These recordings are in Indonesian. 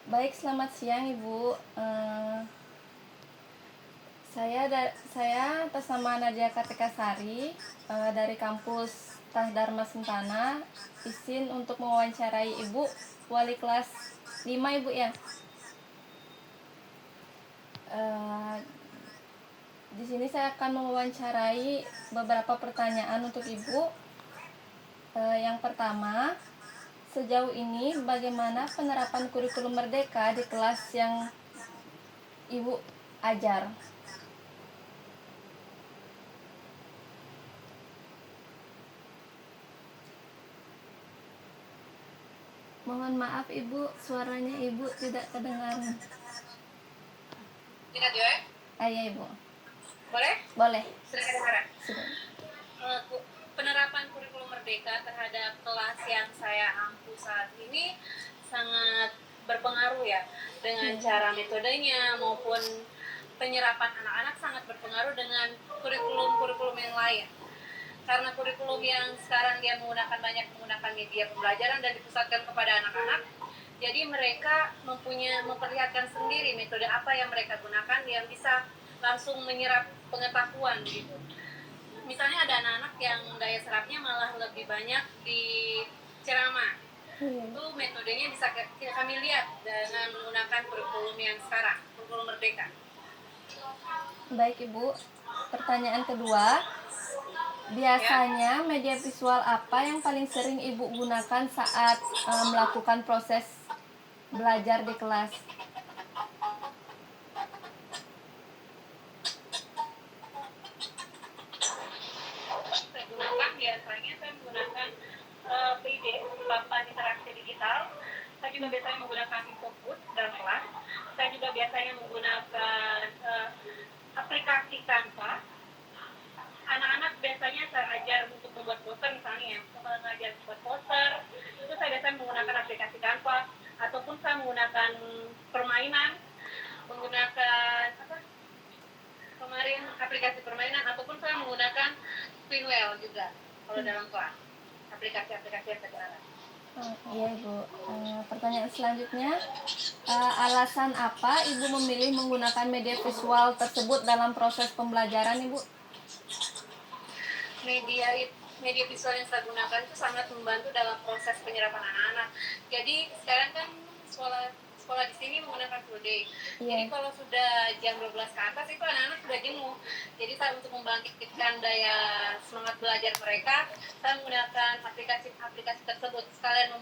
Baik, selamat siang Ibu. Saya atas nama Nadia Kartika Sari dari kampus Tah Dharma Sentana, izin untuk mewawancarai Ibu, wali kelas 5 Ibu ya. Eh, di sini saya akan mewawancarai beberapa pertanyaan untuk Ibu. Yang pertama, sejauh ini bagaimana penerapan kurikulum merdeka di kelas yang Ibu ajar? Mohon maaf Ibu, suaranya Ibu tidak kedengaran. Tidak ya? Iya Ibu. Boleh? Boleh. Sudah kedengaran? Sudah. Penerapan kurikulum merdeka terhadap kelas yang saya ampu saat ini sangat berpengaruh ya, dengan cara metodenya maupun penyerapan anak-anak sangat berpengaruh dengan kurikulum-kurikulum yang lain. Karena kurikulum yang sekarang dia banyak menggunakan media pembelajaran dan dipusatkan kepada anak-anak, jadi mereka memperlihatkan sendiri metode apa yang mereka gunakan yang bisa langsung menyerap pengetahuan gitu. Misalnya ada anak-anak yang daya serapnya malah lebih banyak di ceramah. Itu metodenya bisa kami lihat dengan menggunakan kurikulum yang sekarang, kurikulum merdeka. Baik Ibu. Pertanyaan kedua, biasanya media visual apa yang paling sering Ibu gunakan saat melakukan proses belajar di kelas? Biasanya saya menggunakan PID, papan interaksi digital. Saya juga biasanya menggunakan Infobooth dalam kelas. Saya juga biasanya menggunakan aplikasi Canva. Anak-anak biasanya saya ajar untuk membuat poster, misalnya mengajar membuat poster, itu saya biasanya menggunakan aplikasi Canva, ataupun saya menggunakan permainan, aplikasi permainan, ataupun saya menggunakan Pinwheel juga kalau dalam kelas, aplikasi-aplikasi yang sekarang. Iya Ibu. Pertanyaan selanjutnya, alasan apa Ibu memilih menggunakan media visual tersebut dalam proses pembelajaran Ibu? Media visual yang saya gunakan itu sangat membantu dalam proses penyerapan anak-anak. Jadi sekarang kan sekolah di sini menggunakan full day. Jadi kalau sudah jam 12 ke atas itu anak-anak sudah jenuh. Jadi saya untuk membangkitkan daya semangat belajar mereka, saya menggunakan aplikasi tersebut sekalian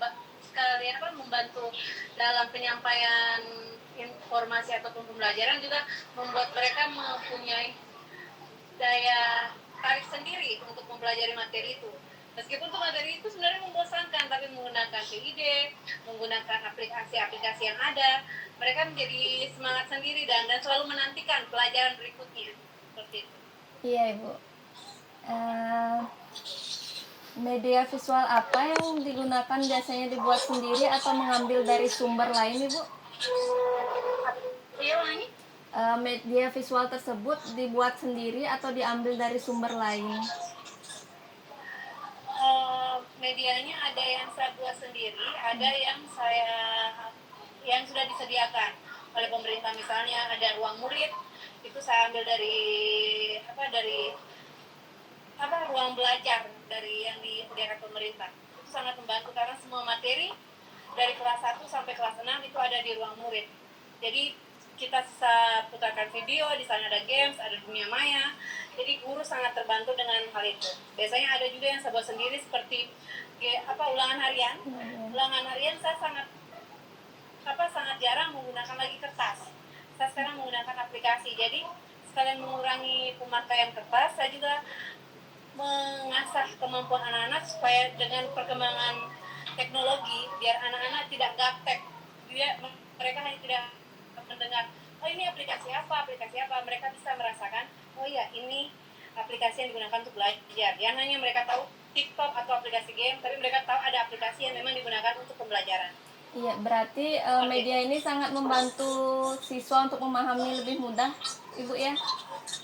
membantu dalam penyampaian informasi ataupun pembelajaran, juga membuat mereka mempunyai daya tarik sendiri untuk mempelajari materi itu. Meskipun tuh materi itu sebenarnya membosankan, tapi menggunakan PID, menggunakan aplikasi-aplikasi yang ada, mereka menjadi semangat sendiri dan selalu menantikan pelajaran berikutnya. Seperti itu. Iya Ibu. Media visual apa yang digunakan, biasanya dibuat sendiri atau mengambil dari sumber lain Ibu? Media visual tersebut dibuat sendiri atau diambil dari sumber lain? Medianya ada yang saya buat sendiri, ada yang sudah disediakan oleh pemerintah. Misalnya ada ruang murid, itu saya ambil dari ruang belajar dari yang disediakan pemerintah. Itu sangat membantu karena semua materi dari kelas 1 sampai kelas 6 itu ada di ruang murid. Jadi kita bisa putarkan video, di sana ada games, ada dunia maya. Jadi guru sangat terbantu dengan hal itu. Biasanya ada juga yang saya buat sendiri seperti ulangan harian. Ulangan harian saya sangat jarang menggunakan lagi kertas. Saya sekarang menggunakan aplikasi. Jadi sekalian mengurangi pemakaian kertas, saya juga mengasah kemampuan anak-anak supaya dengan perkembangan teknologi biar anak-anak tidak gaptek. Mereka hanya tidak mendengar, oh ini aplikasi apa, mereka bisa merasakan, oh iya ini aplikasi yang digunakan untuk belajar. Yang hanya mereka tahu TikTok atau aplikasi game, tapi mereka tahu ada aplikasi yang memang digunakan untuk pembelajaran. Iya, berarti media ini sangat membantu siswa untuk memahami lebih mudah, Ibu ya?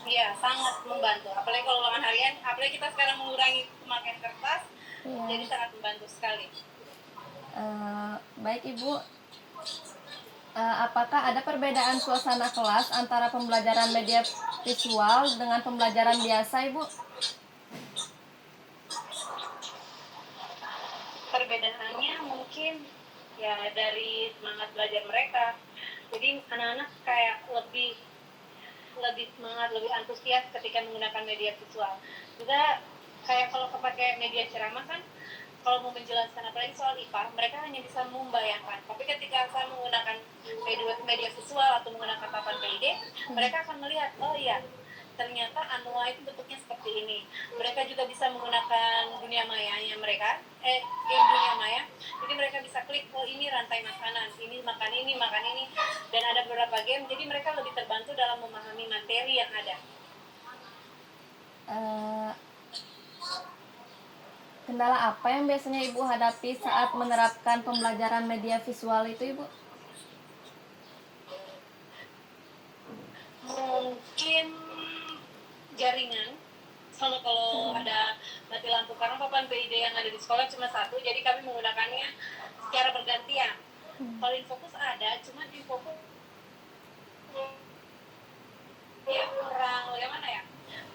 Iya, sangat membantu. Apalagi kalau ulangan harian, apalagi kita sekarang mengurangi pemakaian kertas, jadi sangat membantu sekali. Baik Ibu, Apakah ada perbedaan suasana kelas antara pembelajaran media visual dengan pembelajaran biasa, Ibu? Perbedaannya mungkin ya dari semangat belajar mereka. Jadi anak-anak kayak lebih lebih semangat, lebih antusias ketika menggunakan media visual. Juga kayak kalau kepakai media ceramah kan, kalau mau menjelaskan apalagi soal IPA, mereka hanya bisa membayangkan. Tapi ketika saya menggunakan media visual atau menggunakan papan PID, mereka akan melihat, oh iya, ternyata Anoa itu bentuknya seperti ini. Mereka juga bisa menggunakan dunia mayanya mereka, game dunia maya. Jadi mereka bisa klik, oh ini rantai makanan, ini makan ini, makan ini. Dan ada beberapa game, jadi mereka lebih terbantu dalam memahami materi yang ada. Eh, Kendala apa yang biasanya Ibu hadapi saat menerapkan pembelajaran media visual itu, Ibu? Mungkin jaringan, sama kalau ada mati lampu, karena papan PID yang ada di sekolah cuma satu, jadi kami menggunakannya secara bergantian. Kalau Infokus ada, cuma Infokus ya kurang bagaimana ya,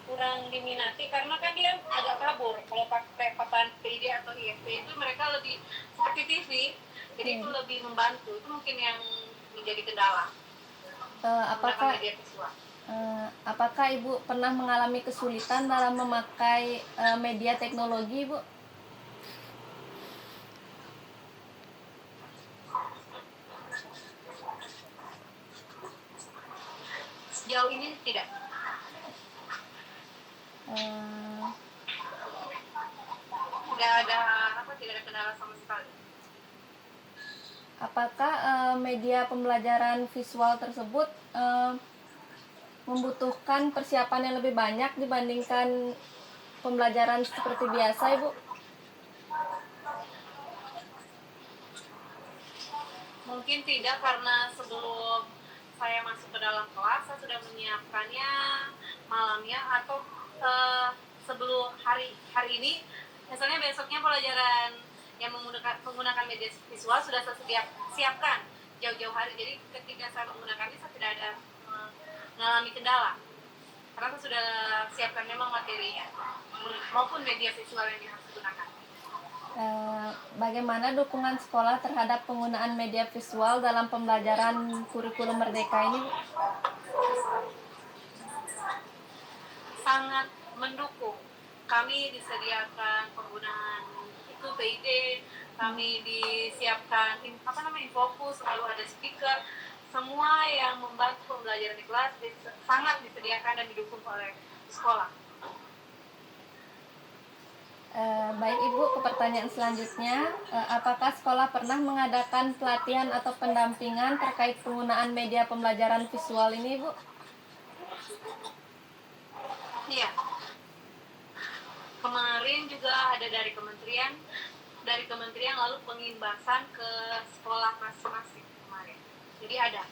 kurang diminati karena kan dia agak kabur. Kalau pakai papan PID atau IFP itu mereka lebih seperti TV, jadi itu lebih membantu. Itu mungkin yang menjadi kendala Apakah media visual. apakah Ibu pernah mengalami kesulitan dalam memakai media teknologi, Ibu? Sejauh ini tidak. Eh, Tidak ada kendala sama sekali. Apakah media pembelajaran visual tersebut membutuhkan persiapan yang lebih banyak dibandingkan pembelajaran seperti biasa, Ibu? Mungkin tidak, karena sebelum saya masuk ke dalam kelas saya sudah menyiapkannya malamnya atau sebelum hari ini, misalnya besoknya pelajaran yang menggunakan media visual sudah saya siapkan jauh-jauh hari. Jadi ketika saya menggunakannya saya tidak ada mengalami kendala karena saya sudah siapkan memang materinya maupun media visual yang harus digunakan. Bagaimana dukungan sekolah terhadap penggunaan media visual dalam pembelajaran kurikulum Merdeka ini, Bu? Sangat mendukung. Kami disediakan penggunaan itu PID, kami disiapkan Infokus, lalu ada speaker, semua yang membantu pembelajaran di kelas sangat disediakan dan didukung oleh sekolah. Baik Ibu, ke pertanyaan selanjutnya, apakah sekolah pernah mengadakan pelatihan atau pendampingan terkait penggunaan media pembelajaran visual ini, Ibu? Iya. Kemarin juga ada dari kementerian lalu pengimbasan ke sekolah masing-masing kemarin. Jadi ada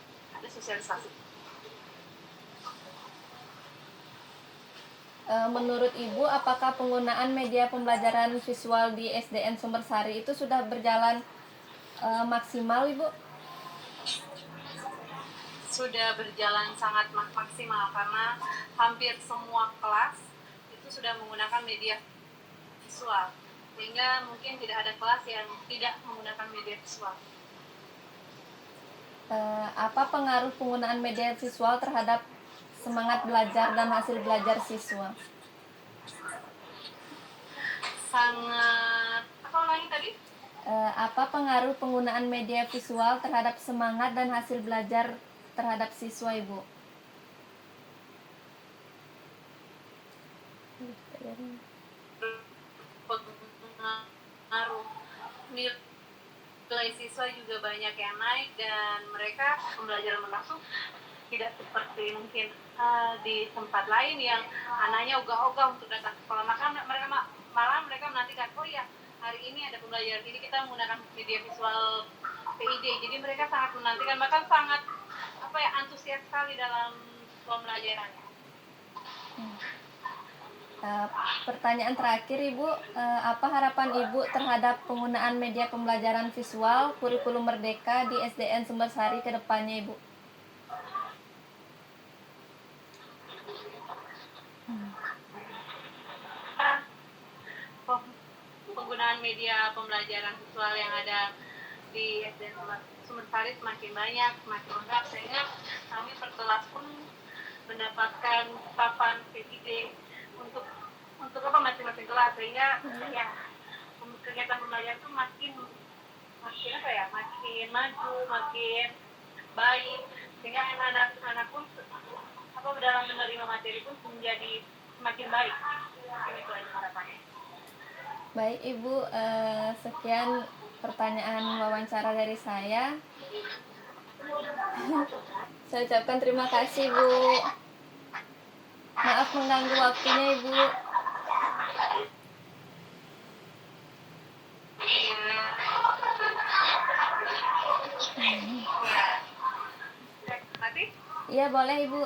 sosialisasi. Menurut Ibu, apakah penggunaan media pembelajaran visual di SDN Sumbersari itu sudah berjalan maksimal, Ibu? Sudah berjalan sangat maksimal karena hampir semua kelas itu sudah menggunakan media visual, sehingga mungkin tidak ada kelas yang tidak menggunakan media visual. Apa pengaruh penggunaan media visual terhadap semangat belajar dan hasil belajar siswa? Sangat, apa lagi tadi? Apa pengaruh penggunaan media visual terhadap semangat dan hasil belajar terhadap siswa, Ibu? Pengaruh nilai siswa juga banyak yang naik, dan mereka pembelajaran berlangsung tidak seperti mungkin di tempat lain yang anaknya ogah-ogah untuk datang ke sekolah. Maka mereka menantikan, oh ya hari ini ada pembelajaran ini, kita menggunakan media visual PID. Jadi mereka sangat menantikan, bahkan sangat antusias sekali dalam pembelajarannya. Eh, Pertanyaan terakhir Ibu, apa harapan Ibu terhadap penggunaan media pembelajaran visual kurikulum Merdeka di SDN Sumbersari ke depannya Ibu? Penggunaan media pembelajaran visual yang ada di SDN Sumbersari semakin banyak, semakin lengkap, sehingga kami per kelas pun mendapatkan papan PPT untuk apa masing-masing kelas, sehingga ya kegiatan pembelajaran itu makin apa ya, makin maju, makin baik, sehingga anak-anak pun apa dalam menerima materi pun menjadi semakin baik. Itu aja harapannya. Baik Ibu, sekian pertanyaan wawancara dari saya. Saya ucapkan terima kasih Bu. Maaf mengganggu waktunya Ibu. Mati? Iya boleh Ibu.